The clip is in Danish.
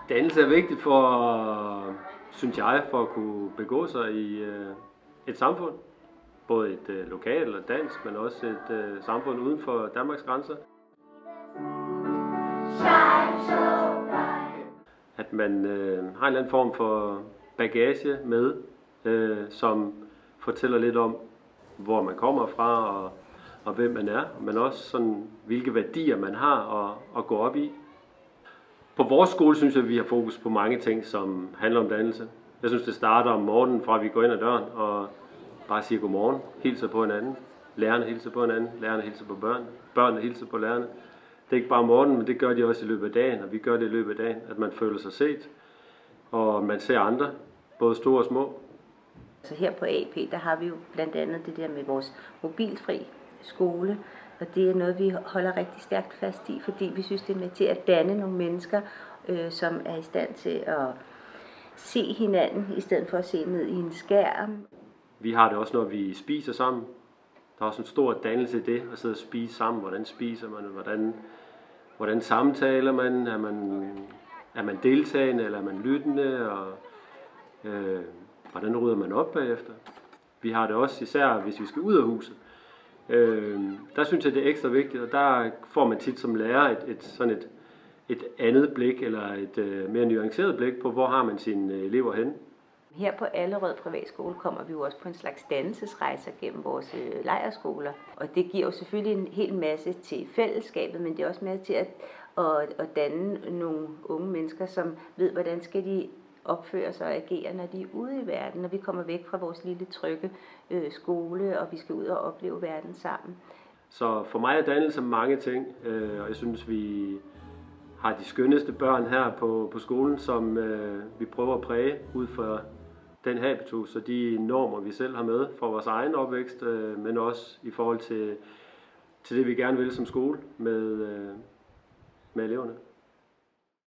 Dannelse er vigtigt for, synes jeg, for at kunne begå sig i et samfund. Både et lokalt og dansk, men også et samfund uden for Danmarks grænser. At man har en eller anden form for bagage med, som fortæller lidt om, hvor man kommer fra og hvem man er, men også sådan, hvilke værdier man har at gå op i. På vores skole synes jeg, at vi har fokus på mange ting, som handler om dannelse. Jeg synes, det starter om morgenen, fra vi går ind ad døren og bare siger godmorgen, hilser på hinanden. Lærerne hilser på hinanden, lærerne hilser på børnene, børnene hilser på lærerne. Det er ikke bare om morgenen, men det gør de også i løbet af dagen, og vi gør det i løbet af dagen, at man føler sig set, og man ser andre, både store og små. Så her på AP, der har vi jo blandt andet det der med vores mobilfri skole, og det er noget, vi holder rigtig stærkt fast i, fordi vi synes, det er med til at danne nogle mennesker, som er i stand til at se hinanden, i stedet for at se ned i en skærm. Vi har det også, når vi spiser sammen. Der er også en stor dannelse i det, at sidde og spise sammen. Hvordan spiser man? Hvordan samtaler man? Er man deltagende, eller er man lyttende? Og hvordan rydder man op bagefter? Vi har det også, især hvis vi skal ud af huset. Der synes jeg, det er ekstra vigtigt, og der får man tit som lærer et andet blik, eller et mere nuanceret blik på, hvor har man sine elever henne. Her på Allerød Privatskole kommer vi jo også på en slags dannelsesrejser gennem vores lejrskoler. Og det giver jo selvfølgelig en hel masse til fællesskabet, men det er også med til at danne nogle unge mennesker, som ved, hvordan skal de opføre sig og agere, når de er ude i verden, når vi kommer væk fra vores lille trygge skole, og vi skal ud og opleve verden sammen. Så for mig er dannelse mange ting, og jeg synes, vi har de skønneste børn her på skolen, som vi prøver at præge ud fra den habitus og de normer, vi selv har med fra vores egen opvækst, men også i forhold til det, vi gerne vil som skole med eleverne.